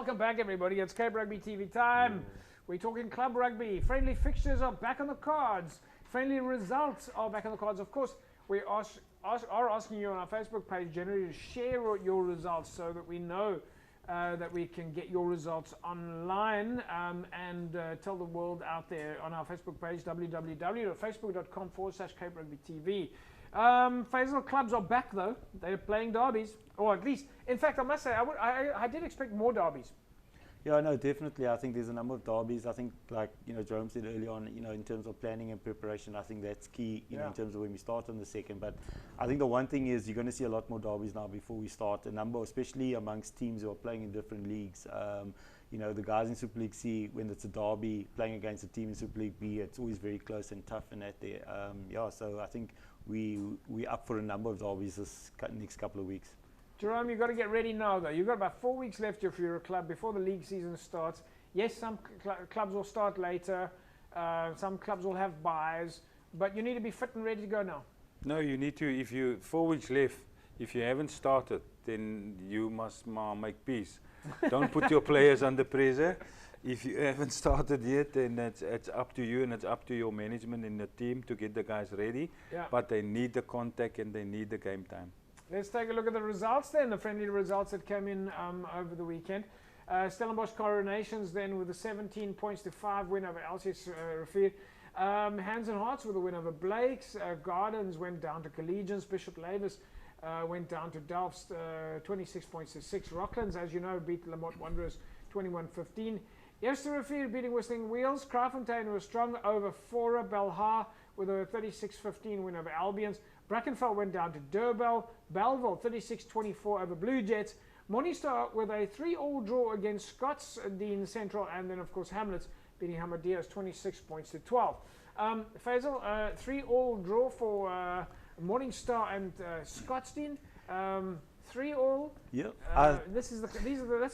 Welcome back, everybody. It's Cape Rugby TV time. We're talking club rugby. Friendly fixtures are back on the cards. Friendly results are back on the cards. Of course, we are asking you on our Facebook page generally to share your results so that we know that we can get your results online and tell the world out there on our Facebook page, www.facebook.com/Cape Rugby TV. Faisal, clubs are back though. They're playing derbies, or at least, in fact, I must say, I did expect more derbies. Yeah, no, definitely. I think there's a number of derbies. I think, like Jerome said earlier on, in terms of planning and preparation, I think that's key. You know, in terms of when we start on the second. But I think the one thing is you're going to see a lot more derbies now before we start. A number, especially amongst teams who are playing in different leagues. The guys in Super League C, when it's a derby playing against a team in Super League B, it's always very close and tough and that there. So I think we're up for a number of derbies this next couple of weeks. Jerome, you've got to get ready now, though. You've got about 4 weeks left if you're a club before the league season starts. Yes, some clubs will start later. Some clubs will have buys. But you need to be fit and ready to go now. No, you need to. If you 4 weeks left, if you haven't started, then you must make peace. Don't put your players under pressure. If you haven't started yet, then it's up to you and it's up to your management and the team to get the guys ready. Yeah. But they need the contact and they need the game time. Let's take a look at the results then, the friendly results that came in over the weekend. Stellenbosch Coronations then with a 17 points to 5 win over LCS Rafir. Hands and Hearts with a win over Blakes. Gardens went down to Collegians. Bishop Lavis went down to Delft's 26 points to 6. Rocklands, as you know, beat Lamont Wanderers 21-15. Eerste Rivier beating Whistling Wheels. Kraaifontein was strong over Fora Belha with a 36-15 win over Albions. Brackenfell went down to Durbell. Belleville 36-24 over Blue Jets. Morningstar with a 3-all draw against Scots, Dean Central, and then of course Hamlets beating Hamadias 26 points to 12. Faisal, 3-all draw for Morningstar and Scottsdean. 3-all. Yeah. That's the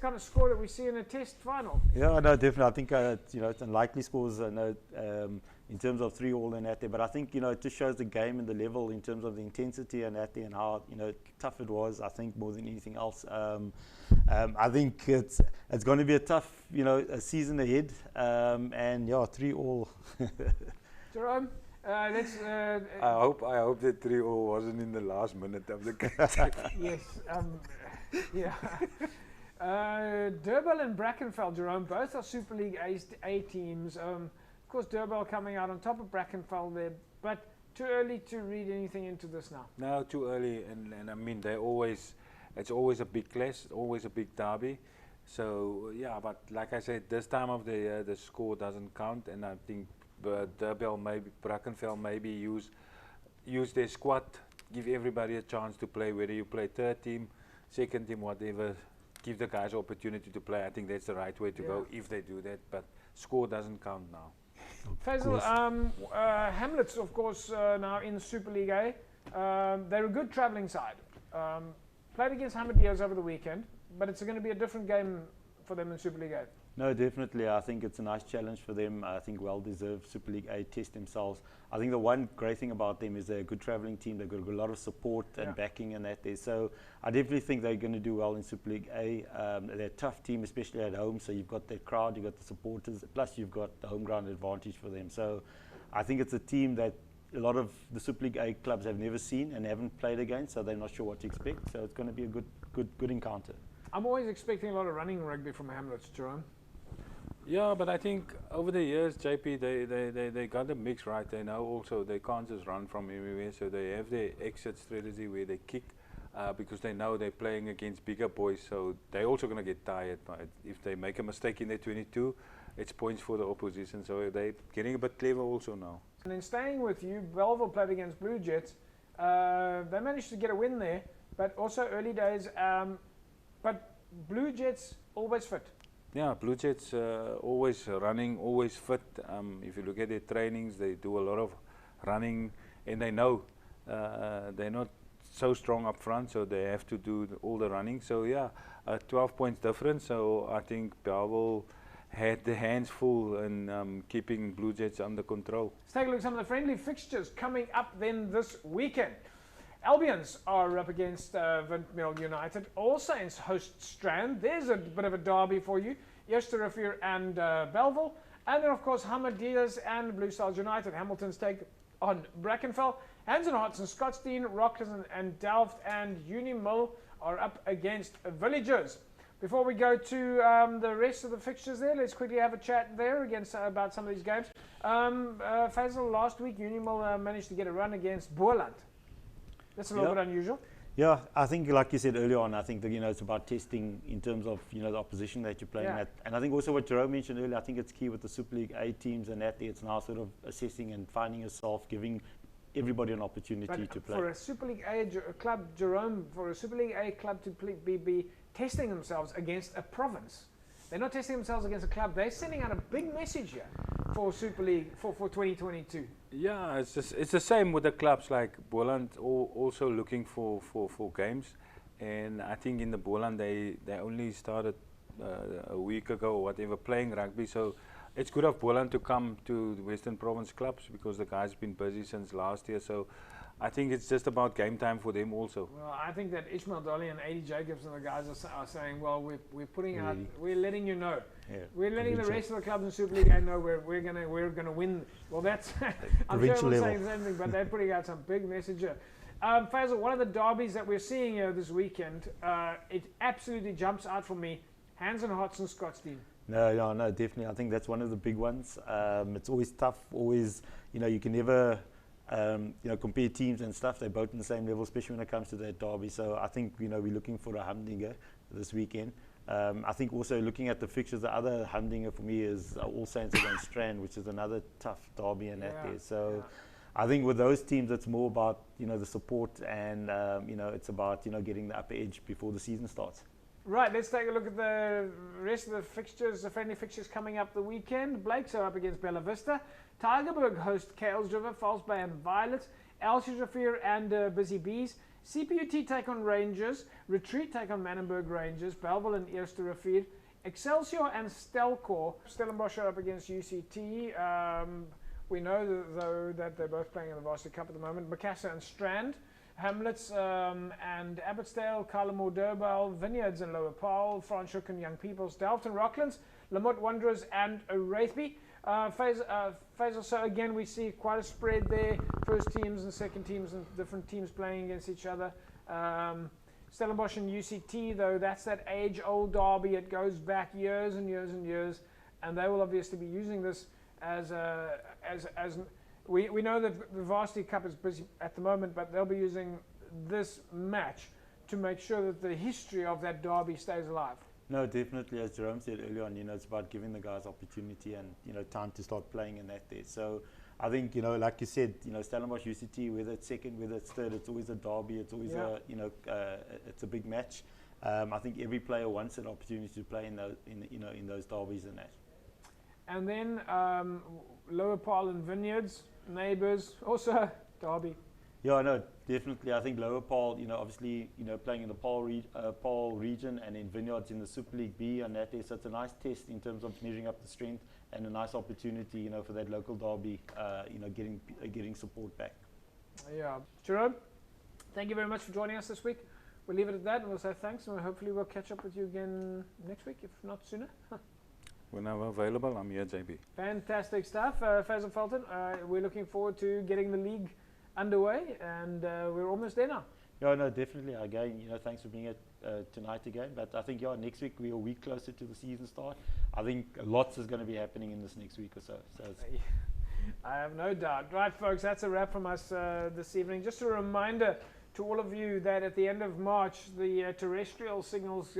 kind of score that we see in a test final. Yeah, no, definitely. I think it's unlikely scores. In terms of 3-all and that there, but I think it just shows the game and the level in terms of the intensity and that there and how tough it was. I think more than anything else. I think it's going to be a tough a season ahead. And yeah, 3-all. Jerome. I hope that 3-all wasn't in the last minute of the game. Yes. Yeah. Durbell and Brackenfell, Jerome, both are Super League A teams. Of course, Durbell coming out on top of Brackenfell there, but too early to read anything into this now. No, too early, and I mean it's always a big clash, always a big derby. So yeah, but like I said, this time of the year the score doesn't count, and I think Brackenfell maybe use their squad, give everybody a chance to play, whether you play third team, second team, whatever, give the guys opportunity to play. I think that's the right way to go if they do that, but score doesn't count now. Faisal, Hamlets, of course, now in Super League A. They're a good travelling side. Played against Hamadias over the weekend, but it's going to be a different game for them in Super League A. No, definitely. I think it's a nice challenge for them. I think well-deserved Super League A test themselves. I think the one great thing about them is they're a good travelling team. They've got a lot of support and backing and that there. So I definitely think they're going to do well in Super League A. They're a tough team, especially at home. So you've got that crowd, you've got the supporters, plus you've got the home ground advantage for them. So I think it's a team that a lot of the Super League A clubs have never seen and haven't played against, so they're not sure what to expect. So it's going to be a good encounter. I'm always expecting a lot of running rugby from Hamlets, Jerome. Yeah, but I think over the years, JP, they got the mix right. They know also they can't just run from everywhere, so they have their exit strategy where they kick because they know they're playing against bigger boys, so they're also going to get tired. But if they make a mistake in their 22, it's points for the opposition, so they're getting a bit clever also now. And then staying with you, Belleville played against Blue Jets. They managed to get a win there, but also early days. But Blue Jets always fit. Yeah, Blue Jets always running, always fit. If you look at their trainings, they do a lot of running, and they know they're not so strong up front, so they have to do all the running. So yeah, 12 points difference. So I think Belleville had the hands full in keeping Blue Jets under control. Let's take a look at some of the friendly fixtures coming up then this weekend. Albions are up against Windmill United. All Saints host Strand. There's a bit of a derby for you. Eerste Rivier and Belleville. And then, of course, Hamadias and Blue Stars United. Hamilton's take on Brackenfell. Hands and Hearts and Scottsdene, Rockland and Delft and Unimill are up against Villagers. Before we go to the rest of the fixtures there, let's quickly have a chat there about some of these games. Faisal, last week Unimill managed to get a run against Boerland. That's a little bit unusual. Yeah, I think like you said earlier on, I think that, it's about testing in terms of, the opposition that you're playing at. And I think also what Jerome mentioned earlier, I think it's key with the Super League A teams and that it's now sort of assessing and finding yourself, giving everybody an opportunity to play. For a Super League A club, Jerome, for a Super League A club to be testing themselves against a province, they're not testing themselves against a club. They're sending out a big message here for Super League for 2022. Yeah, it's the same with the clubs like Boland, also looking for games, and I think in the Boland they only started a week ago or whatever playing rugby, so it's good of Boland to come to the Western Province clubs because the guys have been busy since last year. So I think it's just about game time for them also. Well, I think that Ishmael Dolly and AD Jacobs and the guys are saying, well, we're putting out, we're letting you know, we're letting the rest of the clubs in Super League know we're gonna win. Well, that's I'm sure I'm saying the same thing, but they're putting out some big message here. Faisal, one of the derbies that we're seeing here this weekend, it absolutely jumps out for me. Hands and Hearts and Scottsdene. No, definitely. I think that's one of the big ones. It's always tough. Always, you can never. Compare teams and stuff. They're both on the same level, especially when it comes to that derby. So I think we're looking for a humdinger this weekend. I think also looking at the fixtures, the other humdinger for me is All Saints against Strand, which is another tough derby in that there. So I think with those teams, it's more about the support and it's about getting the upper edge before the season starts. Right, let's take a look at the rest of the fixtures, the friendly fixtures coming up the weekend. Blakes are up against Bella Vista. Tygerberg host Kales River, False Bay and Violets. Elsie Rivier and Busy Bees. CPUT take on Rangers. Retreat take on Manenberg Rangers. Belleville and Eerste Rivier. Excelsior and Stelkor. Stellenbosch are up against UCT. We know, though, that they're both playing in the Varsity Cup at the moment. Macassar and Strand. Hamlets and Abbotsdale, Carlamore Durban, Vineyards and Lower Paarl, Franschhoek and Young People's, Delft and Rocklands, Lamont Wanderers and Wraithby. Faisal, so again we see quite a spread there, first teams and second teams and different teams playing against each other. Stellenbosch and UCT, though, that's that age-old derby. It goes back years and years and years, and they will obviously be using this as we know that the Varsity Cup is busy at the moment, but they'll be using this match to make sure that the history of that derby stays alive. No, definitely. As Jerome said earlier on, it's about giving the guys opportunity and time to start playing in that there. So I think like you said, Stellenbosch, UCT, whether it's second, whether it's third, it's always a derby. It's always it's a big match. I think every player wants an opportunity to play in those in those derbies and that. And then Lower Paarl and Vineyards, neighbours, also derby. Yeah, no, definitely. I think Lower Paarl, obviously, playing in the Paarl region and in Vineyards in the Super League B and that is, so it's a nice test in terms of measuring up the strength and a nice opportunity, for that local derby, getting support back. Yeah. Jerome, thank you very much for joining us this week. We'll leave it at that and we'll say thanks and hopefully we'll catch up with you again next week, if not sooner. Whenever available, I'm here, JP. Fantastic stuff. Faisal Felton, we're looking forward to getting the league underway, and we're almost there now. Yeah, no, definitely. Again, thanks for being here tonight again. But I think, next week we're a week closer to the season start. I think lots is going to be happening in this next week or so. I have no doubt. Right, folks, that's a wrap from us this evening. Just a reminder to all of you that at the end of March, the terrestrial signals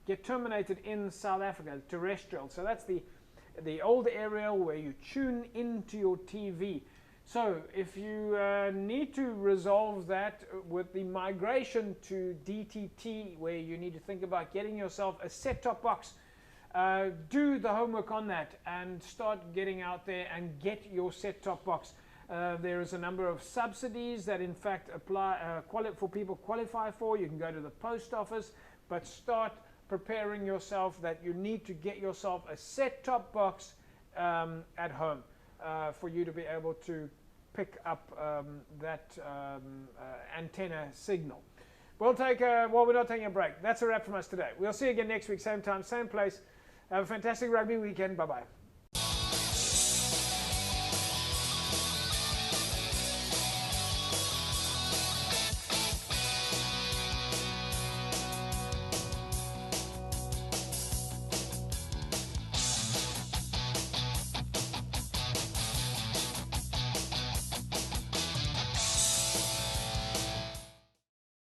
get terminated in South Africa, terrestrial. So that's the old aerial where you tune into your TV. So if you need to resolve that with the migration to DTT, where you need to think about getting yourself a set-top box, do the homework on that and start getting out there and get your set-top box. There is a number of subsidies that in fact apply for people qualify for. You can go to the post office, but start preparing yourself that you need to get yourself a set-top box at home for you to be able to pick up that antenna signal. We'll take well, we're not taking a break. That's a wrap from us today. We'll see you again next week, same time, same place. Have a fantastic rugby weekend. Bye-bye.